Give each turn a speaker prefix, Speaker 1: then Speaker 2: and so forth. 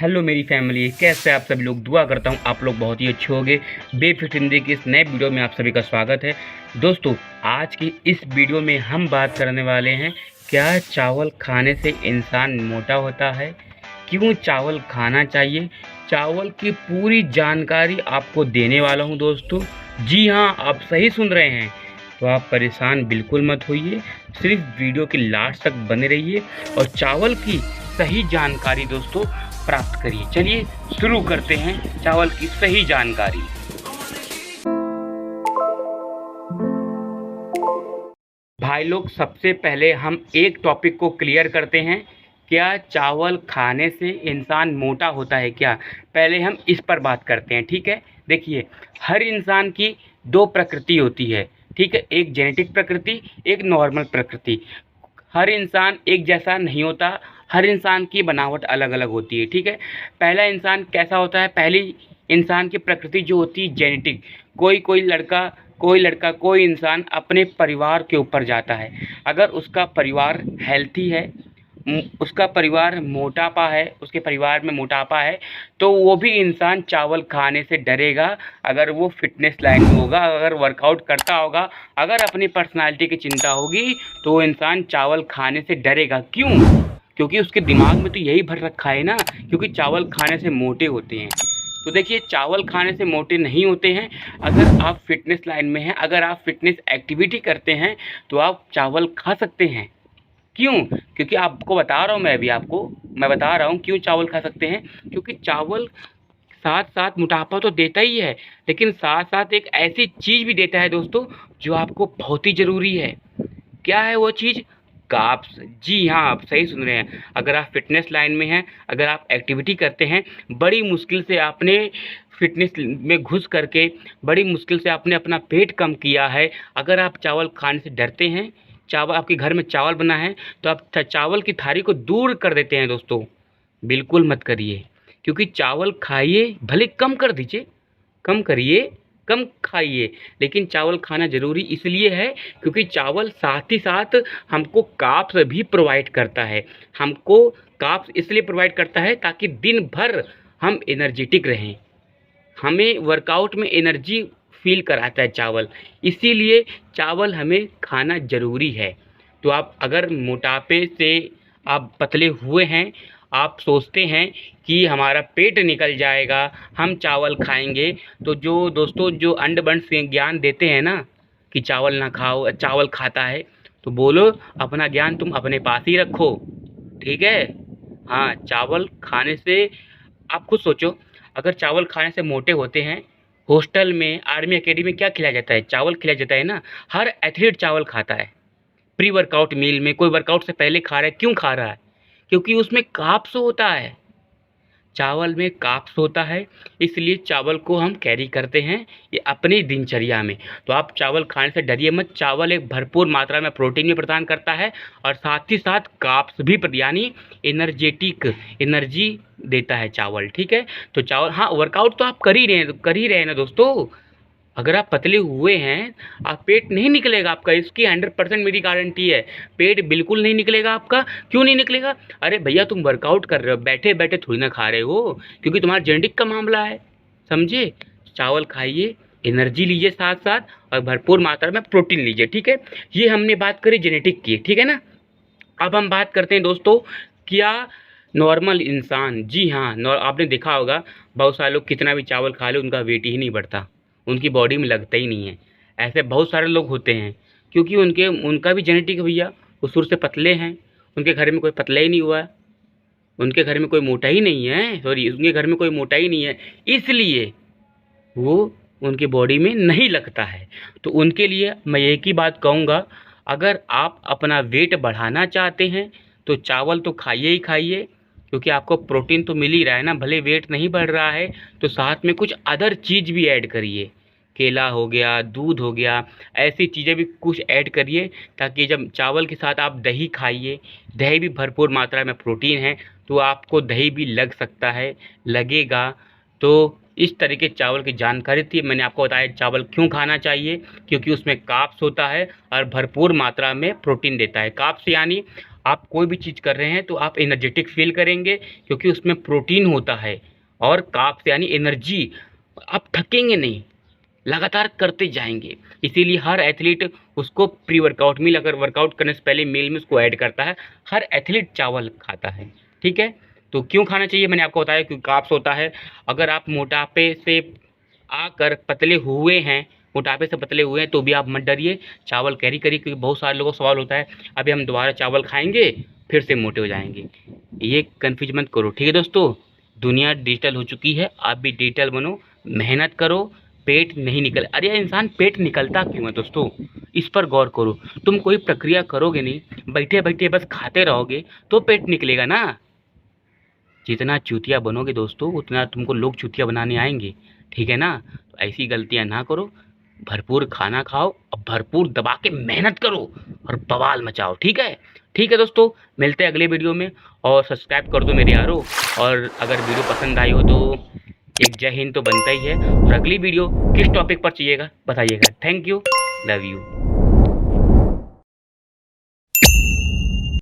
Speaker 1: Hello मेरी family, कैसे आप सभी लोग। दुआ करता हूँ आप लोग बहुत ही अच्छे होंगे। बेफिट हिंदी की इस नए वीडियो में आप सभी का स्वागत है। दोस्तों, आज की इस वीडियो में हम बात करने वाले हैं, क्या चावल खाने से इंसान मोटा होता है, क्यों चावल खाना चाहिए। चावल की पूरी जानकारी आपको देने वाला हूँ दोस्तों। जी हाँ, आप सही सुन रहे हैं। तो आप परेशान बिल्कुल मत होइए, सिर्फ वीडियो के लास्ट तक बने रहिए और चावल की सही जानकारी दोस्तों प्राप्त करिए। चलिए शुरू करते हैं चावल की सही जानकारी। भाई लोग, सबसे पहले हम एक टॉपिक को क्लियर करते हैं, क्या चावल खाने से इंसान मोटा होता है क्या। पहले हम इस पर बात करते हैं, ठीक है। देखिए, हर इंसान की दो प्रकृति होती है, ठीक है। एक जेनेटिक प्रकृति, एक नॉर्मल प्रकृति। हर इंसान एक जैसा नहीं होता, हर इंसान की बनावट अलग अलग होती है, ठीक है। पहला इंसान कैसा होता है, पहली इंसान की प्रकृति जो होती है जेनेटिक। कोई लड़का कोई इंसान अपने परिवार के ऊपर जाता है। अगर उसका परिवार हेल्थी है, उसका परिवार मोटापा है, उसके परिवार में मोटापा है, तो वो भी इंसान चावल खाने से डरेगा। अगर वो फिटनेस लाइन में होगा, अगर वर्कआउट करता होगा, अगर अपनी पर्सनालिटी की चिंता होगी, तो वो इंसान चावल खाने से डरेगा। क्यों? क्योंकि उसके दिमाग में तो यही भर रखा है ना, क्योंकि चावल खाने से मोटे होते हैं। तो देखिए, चावल खाने से मोटे नहीं होते हैं। अगर आप फिटनेस लाइन में हैं, अगर आप फिटनेस एक्टिविटी करते हैं, तो आप चावल खा सकते हैं। क्यों? क्योंकि आपको बता रहा हूँ, मैं बता रहा हूँ क्यों चावल खा सकते हैं। क्योंकि चावल साथ साथ मोटापा तो देता ही है, लेकिन साथ साथ एक ऐसी चीज़ भी देता है दोस्तों, जो आपको बहुत ही ज़रूरी है। क्या है वो चीज़? कार्ब्स। जी हाँ, आप सही सुन रहे हैं। अगर आप फिटनेस लाइन में हैं, अगर आप एक्टिविटी करते हैं, बड़ी मुश्किल से आपने फिटनेस में घुस करके बड़ी मुश्किल से आपने अपना पेट कम किया है, अगर आप चावल खाने से डरते हैं, चावल आपके घर में चावल बना है, तो आप चावल की थाली को दूर कर देते हैं दोस्तों। बिल्कुल मत करिए, क्योंकि चावल खाइए, भले कम कर दीजिए, कम करिए, कम खाइए, लेकिन चावल खाना ज़रूरी इसलिए है क्योंकि चावल साथ ही साथ हमको कार्ब्स भी प्रोवाइड करता है। हमको कार्ब्स इसलिए प्रोवाइड करता है ताकि दिन भर हम एनर्जेटिक रहें, हमें वर्कआउट में एनर्जी फील कराता है चावल, इसीलिए चावल हमें खाना ज़रूरी है। तो आप अगर मोटापे से आप पतले हुए हैं, आप सोचते हैं कि हमारा पेट निकल जाएगा, हम चावल खाएंगे, तो जो दोस्तों जो अंड बंड से ज्ञान देते हैं ना कि चावल ना खाओ, चावल खाता है, तो बोलो अपना ज्ञान तुम अपने पास ही रखो, ठीक है। हाँ, चावल खाने से आप खुद सोचो, अगर चावल खाने से मोटे होते हैं, हॉस्टल में, आर्मी अकेडमी में क्या खिलाया जाता है? चावल खिलाया जाता है ना। हर एथलीट चावल खाता है प्री वर्कआउट मील में। कोई वर्कआउट से पहले खा रहा है, क्यों खा रहा है? क्योंकि उसमें कार्ब्स होता है, चावल में कार्ब्स होता है, इसलिए चावल को हम कैरी करते हैं ये अपनी दिनचर्या में। तो आप चावल खाने से डरिए मत। चावल एक भरपूर मात्रा में प्रोटीन भी प्रदान करता है और साथ ही साथ कार्ब्स भी यानी एनर्जी देता है चावल, ठीक है। तो चावल, हाँ, वर्कआउट तो आप कर ही रहे हैं ना दोस्तों। अगर आप पतले हुए हैं, आप पेट नहीं निकलेगा आपका, इसकी 100% मेरी गारंटी है। पेट बिल्कुल नहीं निकलेगा आपका। क्यों नहीं निकलेगा? अरे भैया, तुम वर्कआउट कर रहे हो, बैठे बैठे थोड़ी ना खा रहे हो, क्योंकि तुम्हारा जेनेटिक का मामला है, समझे। चावल खाइए, एनर्जी लीजिए, साथ साथ और भरपूर मात्रा में प्रोटीन लीजिए, ठीक है। ये हमने बात करी जेनेटिक की, ठीक है ना। अब हम बात करते हैं दोस्तों, क्या नॉर्मल इंसान, जी हाँ, आपने देखा होगा बहुत सारे लोग कितना भी चावल खा ले उनका वेट ही नहीं बढ़ता, उनकी बॉडी में लगता ही नहीं है। ऐसे बहुत सारे लोग होते हैं, क्योंकि उनका भी जेनेटिक है भैया, वो शुरू से पतले हैं, उनके घर में कोई पतला ही नहीं हुआ है, उनके घर में कोई मोटा ही नहीं है, सॉरी, उनके घर में कोई मोटा ही नहीं है, इसलिए वो उनकी बॉडी में नहीं लगता है। तो उनके लिए मैं एक ही बात कहूँगा, अगर आप अपना वेट बढ़ाना चाहते हैं तो चावल तो खाइए ही खाइए, क्योंकि आपको प्रोटीन तो मिल ही रहा है ना। भले वेट नहीं बढ़ रहा है तो साथ में कुछ अदर चीज़ भी ऐड करिए, केला हो गया, दूध हो गया, ऐसी चीज़ें भी कुछ ऐड करिए, ताकि जब चावल के साथ आप दही खाइए, दही भी भरपूर मात्रा में प्रोटीन है, तो आपको दही भी लग सकता है, लगेगा। तो इस तरीके चावल की जानकारी थी, मैंने आपको बताया चावल क्यों खाना चाहिए, क्योंकि उसमें कार्ब्स होता है और भरपूर मात्रा में प्रोटीन देता है। कार्ब्स यानी आप कोई भी चीज़ कर रहे हैं तो आप एनर्जेटिक फील करेंगे, क्योंकि उसमें प्रोटीन होता है और कार्ब्स यानी एनर्जी। आप थकेंगे नहीं, लगातार करते जाएंगे। इसीलिए हर एथलीट उसको प्री वर्कआउट मील, अगर वर्कआउट करने से पहले मील में उसको ऐड करता है। हर एथलीट चावल खाता है, ठीक है। तो क्यों खाना चाहिए, मैंने आपको बताया, क्योंकि कार्ब्स होता है। अगर आप मोटापे से आकर पतले हुए हैं, मोटापे से पतले हुए हैं, तो भी आप मत डरिए, चावल कैरी करिए। क्योंकि बहुत सारे लोगों को सवाल होता है अभी हम दोबारा चावल खाएंगे फिर से मोटे हो जाएंगे। ये कन्फ्यूज मत करो, ठीक है दोस्तों। दुनिया डिजिटल हो चुकी है, आप भी डिजिटल बनो, मेहनत करो। पेट नहीं निकल, अरे यार इंसान पेट निकलता क्यों है दोस्तों, इस पर गौर करो। तुम कोई प्रक्रिया करोगे नहीं, बैठे बैठे बस खाते रहोगे तो पेट निकलेगा ना। जितना चूतिया बनोगे दोस्तों, उतना तुमको लोग चूतिया बनाने आएंगे, ठीक है ना। तो ऐसी गलतियां ना करो, भरपूर खाना खाओ और भरपूर दबा के मेहनत करो और बवाल मचाओ, ठीक है। ठीक है दोस्तों, मिलते हैं अगले वीडियो में। और सब्सक्राइब कर दो मेरे यारो। और अगर वीडियो पसंद आई हो तो एक जय हिंद तो बनता ही है। और अगली वीडियो किस टॉपिक पर चाहिएगा बताइएगा। Thank you, love you.